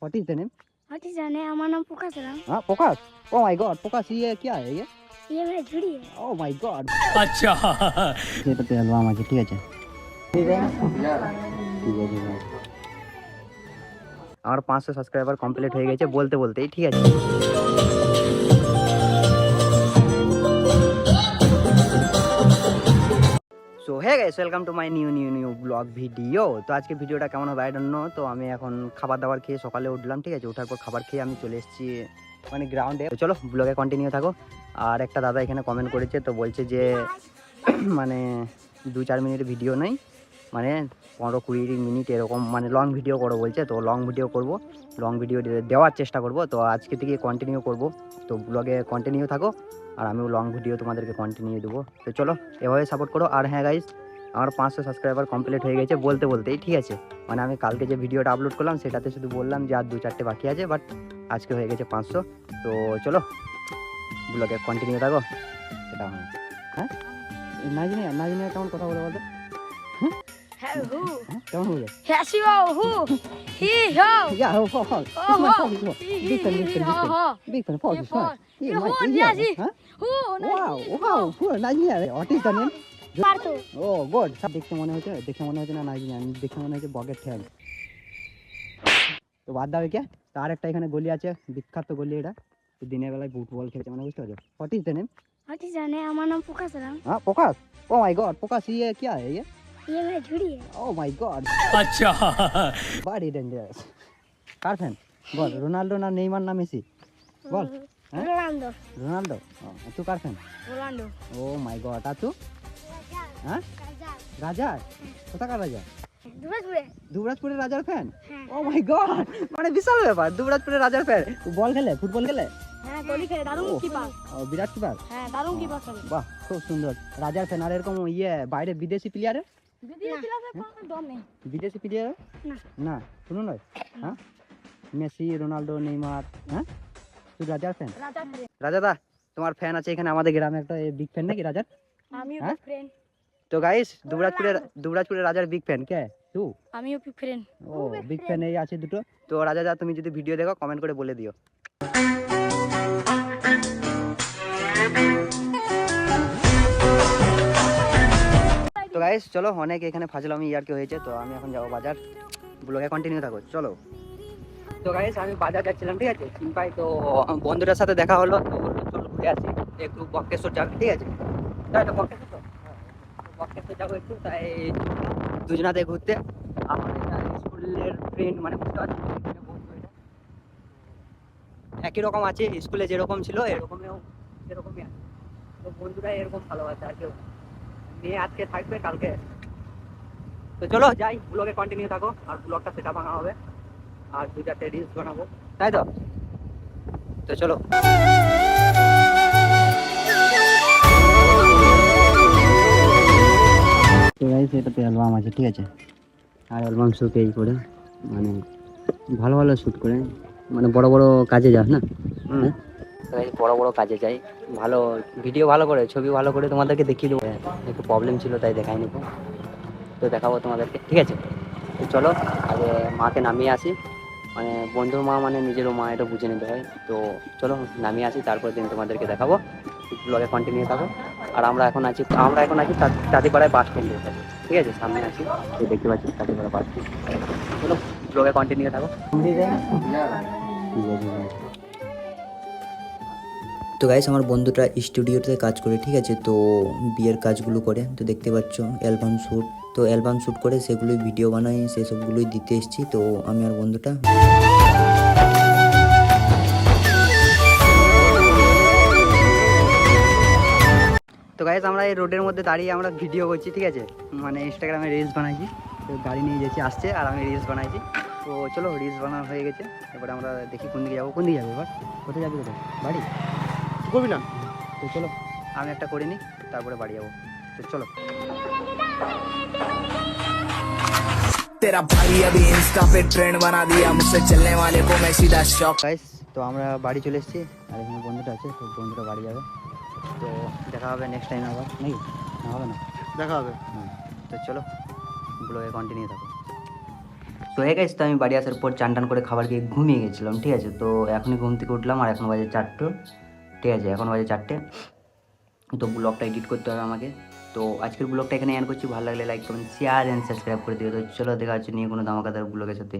What is the name? What is your name? हमारा नाम पुकास है। हाँ पोकास। Oh my God, पोकास ये क्या है ये? ये मेरा झुड़ी है। Oh my God. अच्छा ये तो तेलवा माजी ठीक है जी। ठीक है जी। আমার 500 সাবস্ক্রাইবার কমপ্লিট হয়ে গেছে বলতে বলতেই ঠিক আছে। So hey guys welcome to my new blog video. তো আজকে ভিডিওটা কেমন হবে আই ডোন্ট নো। তো আমি এখন খাবার দাবার খেয়ে সকালে উঠলাম ঠিক আছে। ওঠার পর খাবার খেয়ে আমি চলে এসেছি মানে গ্রাউন্ডে। তো চলো ব্লগে কন্টিনিউ থাকো। আর একটা দাদা এখানে কমেন্ট করেছে, তো বলছে যে মানে 2-4 মিনিট ভিডিও নেই, মানে 15-20 মিনিট এরকম মানে লং ভিডিও করো বলছে। তো লং ভিডিও করব, লং ভিডিও দেওয়ার চেষ্টা করব। তো আজকে থেকে কন্টিনিউ করব। তো ব্লগে কন্টিনিউ থাকো আর আমিও লং ভিডিও তোমাদেরকে কন্টিনিউ দেবো। তো চলো এভাবে সাপোর্ট করো। আর হ্যাঁ গাইস আমার 500 সাবস্ক্রাইবার কমপ্লিট হয়ে গেছে বলতে বলতেই ঠিক আছে। মানে আমি কালকে যে ভিডিওটা আপলোড করলাম সেটাতে শুধু বললাম যে আর 2-4টে বাকি আছে, বাট আজকে হয়ে গেছে 500। তো চলো ব্লগে কন্টিনিউ থাকো। সেটা হ্যাঁ নাজিনিয়া কেমন কথা বলে বলতো? কেমন বলে? Yeah, oh, fuck. Big fan. Wow, cool. Najinia, what is the name? Oh, good. সব দেখে মনে হচ্ছে না নাজিনিয়া, দেখে মনে হচ্ছে বগের ঠ্যাং। তো বাদ দাও কে, তার একটা এখানে গলি আছে, বিখ্যাত গলি এটা। তো দিনের বেলায় ফুটবল খেলছে মানে বুঝতে পারছো। What is the name? What is your name? हमारा नाम पुकास है। हाँ पोकास। Oh my God, पोकास ये क्या है ये? ये मेरा झुड़ी है। Oh my God, अच्छा very dangerous. কার ফ্যান বল? রোনাল্ডো না নেইমার না মেসি? বল। রোনাল্ডো। তুই কার ফ্যান? रोनाल्डो। ও মাই গড। আর তুই? হ্যাঁ রাজা। কোথাকার রাজা? দুবরাজপুরের রাজার ফ্যান। ও মাই গড, মানে বিশাল ব্যাপার, দুবরাজপুরের রাজার ফ্যান। বল খেলে, ফুটবল খেলে? হ্যাঁ গোলি খেলে, দারুণ কিপার। ও বিরাট কিপার। হ্যাঁ দারুণ কিপার খেলে। বাহ খুব সুন্দর রাজার ফ্যান। আর এরকম বাইরে বিদেশি প্লেয়ারের? বিদেশি প্লেয়ার না শুনুন নয়। হ্যাঁ মেসি, রোনাল্ডো, নেইমার। হ্যাঁ তুই রাজার ফ্যান? রাজা দা তোমার ফ্যান আছে এখানে আমাদের গ্রামে একটা বিগ ফ্যান নাকি রাজার? আমিও বিগ ফ্যান। তো গাইস দুবরাজপুরের রাজার বিগ ফ্যান কে তুই? আমিও বিগ ফ্যান। ও বিগ ফ্যান এই আছে দুটো। তো রাজা দা তুমি যদি ভিডিও দেখো কমেন্ট করে বলে দিও। তো গাইস চলো অনেক এখানে ফাজলামি ইয়ার্কি হয়েছে। তো আমি এখন যাবো বাজার। ব্লগে কন্টিনিউ থাকো চলো। তো গাইস আমি বাজার যাচ্ছিলাম ঠিক আছে চিম্পাই। তো বন্ধুদের সাথে দেখা হলো, তো চলো ঘুরে আসি একটু বক্রেশ্বর যাবো ঠিক আছে। তাই তো বক্রেশ্বর যাবো একটু, তাই দুজনাতে ঘুরতে। আমার এটা স্কুলের ফ্রেন্ড মানে বুঝতে পারছি বন্ধু, এটা একই রকম আছে, স্কুলে যেরকম ছিল সেরকমই আছে। তো বন্ধুরা এরকম ভালোবাসে আর কেউ মেয়ে আজকে থাকবে কালকে। তো চলো যাই, ব্লগে কন্টিনিউ থাকো আর ব্লগটা সেটা ভাঙা হবে আর 2-4টে রিলস বানাবো তাই তো। তো চলো তো গাইস এটাতে অ্যালবাম আছে ঠিক আছে। আর অ্যালবাম শুট এই করে মানে ভালো শ্যুট করে, মানে বড় বড় কাজে যাস না? বড় বড় কাজে যাই, ভালো ভিডিও ভালো করে, ছবি ভালো করে তোমাদেরকে দেখিয়ে দেবো। একটু প্রবলেম ছিল তাই দেখাইনি, তো দেখাবো তোমাদেরকে ঠিক আছে। তো চলো আগে মাকে নামিয়ে আসি, মানে বন্ধুর মা মানে নিজেরও মা, এটা বুঝে নিতে হয়। তো চলো নামিয়ে আসি, তারপর দিন তোমাদেরকে দেখাবো। ব্লগে কন্টিনিউ থাকো। আর আমরা এখন আছি টাটিপাড়ায় বাস স্ট্যান্ডে ঠিক আছে, সামনে আছি তো দেখতে পাচ্ছি টাটিপাড়া বাস স্ট্যান্ড। চলো ব্লগে কন্টিনিউ থাকো। তো গাইস আমার বন্ধুটা স্টুডিওতে কাজ করে ঠিক আছে, তো বিয়ের কাজগুলো করে। তো দেখতে পাচ্ছ অ্যালবাম শ্যুট, তো অ্যালবাম শ্যুট করে সেগুলোই ভিডিও বানাই, সেসবগুলোই দিতে এসেছি। তো আমি আর বন্ধুটা তো গাইস আমরা এই রোডের মধ্যে দাঁড়িয়ে আমরা ভিডিও করছি ঠিক আছে, মানে ইনস্টাগ্রামে রিলস বানাইছি। তো গাড়ি নিয়ে যাচ্ছি আসছে আর আমি রিলস বানাইছি। তো চলো রিলস বানানো হয়ে গেছে, এবারে আমরা দেখি কোন দিকে যাবো এবার কোথায় যাবি, কোথায় বাড়ি করবি না? তো চলো আমি একটা করে নিই তারপরে বাড়ি যাবো। তো চলো तेरा भाई अभी इंस्टा पे ट्रेंड बना दिया मुझसे चलने वाले को मैं सीधा शॉक। গাইস তো আমরা বাড়ি চলে এসেছি আর এখানে বন্ধুটা আছে, তো বন্ধুটা বাড়ি যাবে। তো দেখা হবে নেক্সট টাইম আবার নাকি? না হবে না, দেখা হবে। তো চলো ব্লগে কন্টিনিউ থাকো। তো হয়ে গেছে, তো আমি বাড়ি আসার পর চান টান করে খাবার খেয়ে ঘুমিয়ে গেছিলাম, ঠিক আছে। তো এখনই ঘুম থেকে উঠলাম আর এখন বাজে 4টে, ঠিক আছে, এখন বাজে 4টে। তো ব্লগটা এডিট করতে হবে আমাকে। তো আজকের ব্লগটা এখানে এন্ড করছি। ভালো লাগলে like comment share and subscribe করে দিও। তো চলো দেখা হচ্ছে নিয়ে কোনো ধামাকাদার ব্লগের সাথে।